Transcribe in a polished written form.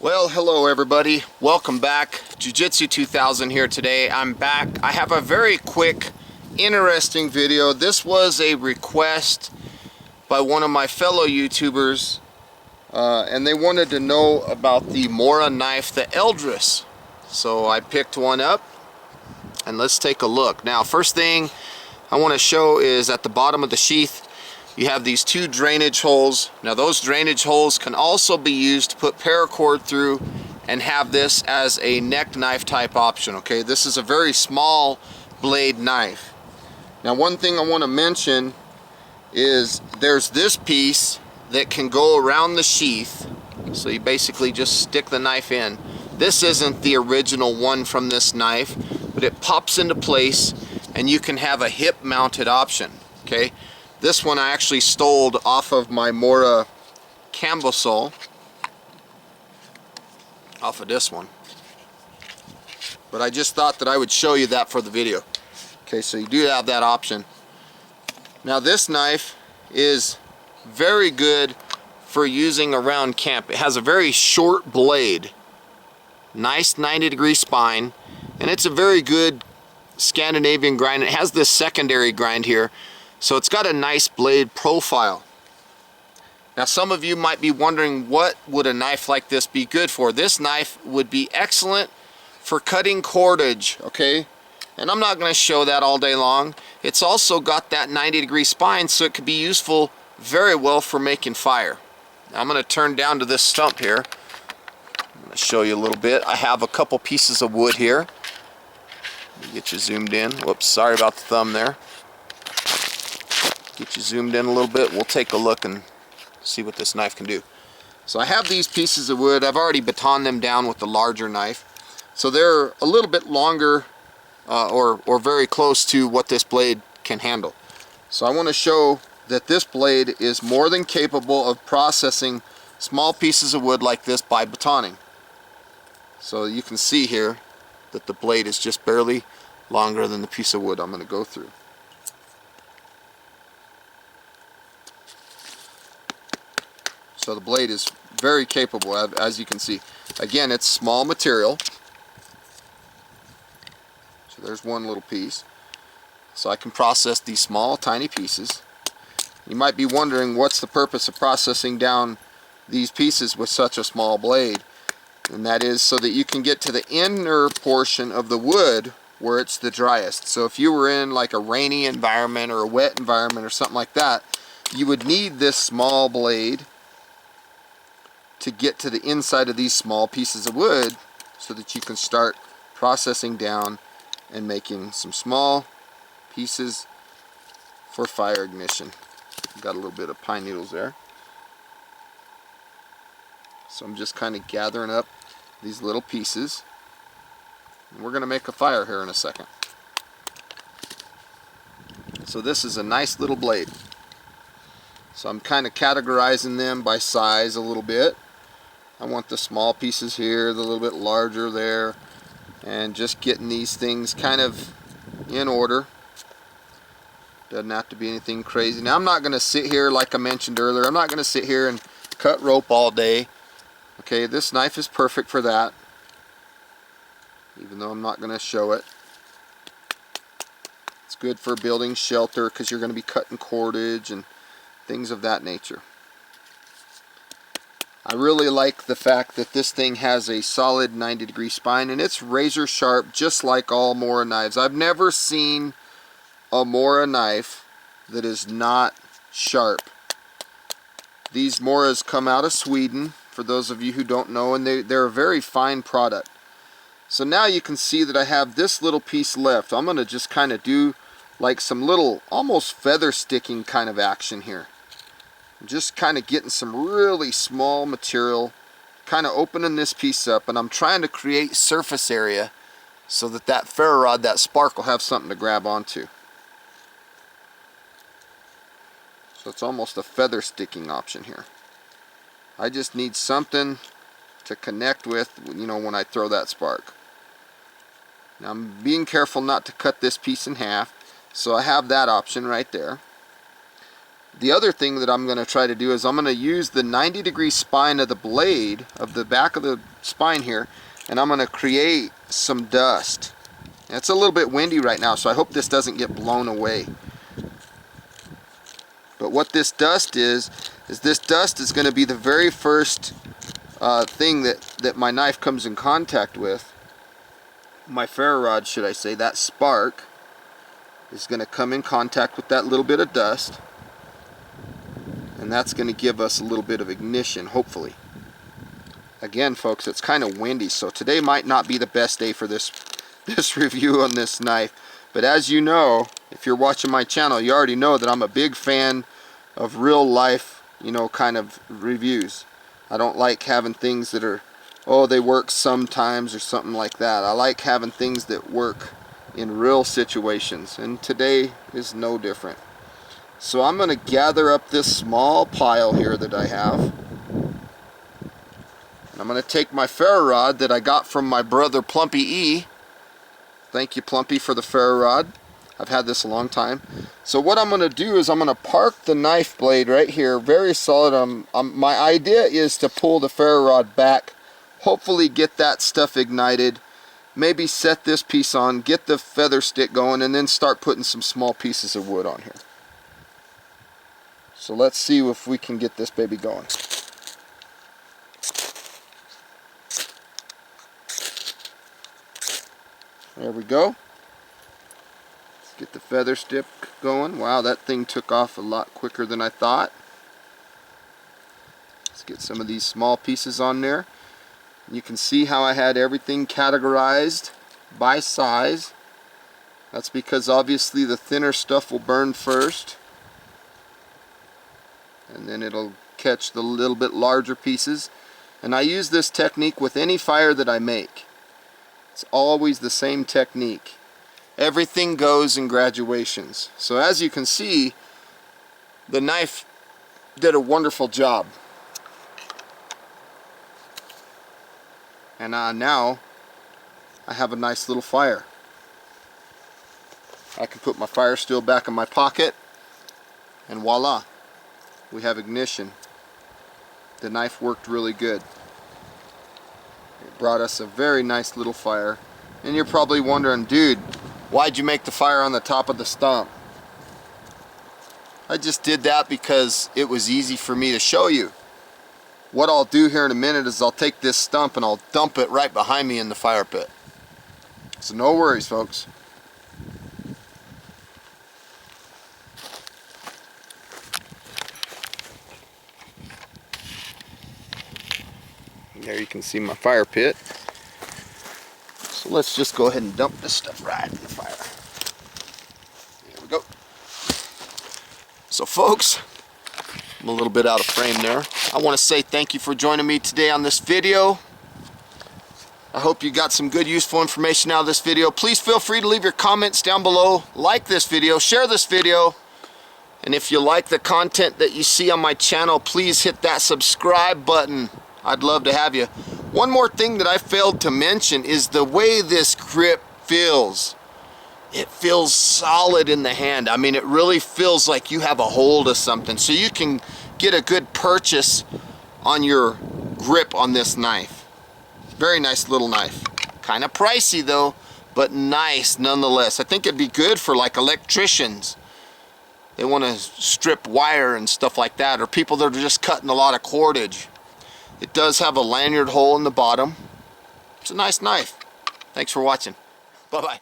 Well, hello everybody. Welcome back. Jiu-Jitsu 2000 here today. I'm back. I have a very quick, interesting video. This was a request by one of my fellow YouTubers, and they wanted to know about the Mora knife, the Eldris. So I picked one up, and let's take a look. Now, first thing I want to show is at the bottom of the sheath, you have these two drainage holes. Now those drainage holes can also be used to put paracord through and have this as a neck knife type option. Okay, this is a very small blade knife. Now one thing I want to mention is there's this piece that can go around the sheath. So you basically just stick the knife in. This isn't the original one from this knife, but it pops into place and you can have a hip mounted option. Okay. This one I actually stole off of my Mora cambusole, off of this one. But I just thought that I would show you that for the video. Okay, so you do have that option. Now this knife is very good for using around camp. It has a very short blade, nice 90-degree spine, and it's a very good Scandinavian grind. It has this secondary grind here. So it's got a nice blade profile. Now some of you might be wondering, what would a knife like this be good for? This knife would be excellent for cutting cordage, okay? And I'm not going to show that all day long. It's also got that 90-degree spine, so it could be useful very well for making fire. Now I'm going to turn down to this stump here. I'm going to show you a little bit. I have a couple pieces of wood here. Let me get you zoomed in. Whoops, sorry about the thumb there. Get you zoomed in a little bit. We'll take a look and see what this knife can do. So I have these pieces of wood. I've already batoned them down with the larger knife. So they're a little bit longer or very close to what this blade can handle. So I want to show that this blade is more than capable of processing small pieces of wood like this by batoning. So you can see here that the blade is just barely longer than the piece of wood I'm going to go through. So the blade is very capable, as you can see. Again, it's small material. So there's one little piece. So I can process these small, tiny pieces. You might be wondering, what's the purpose of processing down these pieces with such a small blade? And that is so that you can get to the inner portion of the wood where it's the driest. So if you were in like a rainy environment or a wet environment or something like that, you would need this small blade to get to the inside of these small pieces of wood so that you can start processing down and making some small pieces for fire ignition. Got a little bit of pine needles there. So I'm just kind of gathering up these little pieces. And we're going to make a fire here in a second. So this is a nice little blade. So I'm kind of categorizing them by size a little bit. I want the small pieces here, the little bit larger there, and just getting these things kind of in order. Doesn't have to be anything crazy. Now I'm not going to sit here, like I mentioned earlier, I'm not going to sit here and cut rope all day. Okay, this knife is perfect for that, even though I'm not going to show it. It's good for building shelter because you're going to be cutting cordage and things of that nature. I really like the fact that this thing has a solid 90-degree spine, and it's razor sharp just like all Mora knives. I've never seen a Mora knife that is not sharp. These Moras come out of Sweden, for those of you who don't know, and they're a very fine product. So now you can see that I have this little piece left. I'm going to just kind of do like some little almost feather sticking kind of action here. Just kind of getting some really small material, kind of opening this piece up, and I'm trying to create surface area so that that ferro rod, that spark, will have something to grab onto. So it's almost a feather sticking option here. I just need something to connect with, you know, when I throw that spark. Now I'm being careful not to cut this piece in half, so I have that option right there. the other thing that I'm going to try to do is I'm going to use the 90-degree spine of the blade, of the back of the spine here, and I'm going to create some dust. It's a little bit windy right now, so I hope this doesn't get blown away. But what this dust is this dust is going to be the very first thing that my knife comes in contact with. My ferro rod, should I say, that spark is going to come in contact with that little bit of dust, and that's going to give us a little bit of ignition, hopefully. Again, folks, it's kind of windy, so today might not be the best day for this review on this knife. But as you know, if you're watching my channel, you already know that I'm a big fan of real life, you know, kind of reviews. I don't like having things that are, oh, they work sometimes or something like that. I like having things that work in real situations, and today is no different. So I'm going to gather up this small pile here that I have, and I'm going to take my ferro rod that I got from my brother Plumpy E. Thank you, Plumpy, for the ferro rod. I've had this a long time. So what I'm going to do is I'm going to park the knife blade right here, very solid. My idea is to pull the ferro rod back, hopefully get that stuff ignited, maybe set this piece on, get the feather stick going, and then start putting some small pieces of wood on here. So let's see if we can get this baby going. There we go. Let's get the feather stick going. Wow, that thing took off a lot quicker than I thought. Let's get some of these small pieces on there. You can see how I had everything categorized by size. That's because obviously the thinner stuff will burn first, and then it'll catch the little bit larger pieces. And I use this technique with any fire that I make. It's always the same technique. Everything goes in graduations. So as you can see, the knife did a wonderful job. And now I have a nice little fire. I can put my fire steel back in my pocket, and voila, we have ignition. The knife worked really good. It brought us a very nice little fire. And you're probably wondering, dude, why'd you make the fire on the top of the stump? I just did that because it was easy for me to show you. What I'll do here in a minute is I'll take this stump and I'll dump it right behind me in the fire pit. So no worries, folks. There you can see my fire pit. So let's just go ahead and dump this stuff right in the fire. There we go. So folks, I'm a little bit out of frame there. I want to say thank you for joining me today on this video. I hope you got some good useful information out of this video. Please feel free to leave your comments down below. Like this video, share this video. And if you like the content that you see on my channel, please hit that subscribe button. I'd love to have you. One more thing that I failed to mention is the way this grip feels. It feels solid in the hand. I mean, it really feels like you have a hold of something. So you can get a good purchase on your grip on this knife. Very nice little knife. Kind of pricey though, but nice nonetheless. I think it'd be good for like electricians. They want to strip wire and stuff like that, or people that are just cutting a lot of cordage. It does have a lanyard hole in the bottom. It's a nice knife. Thanks for watching. Bye-bye.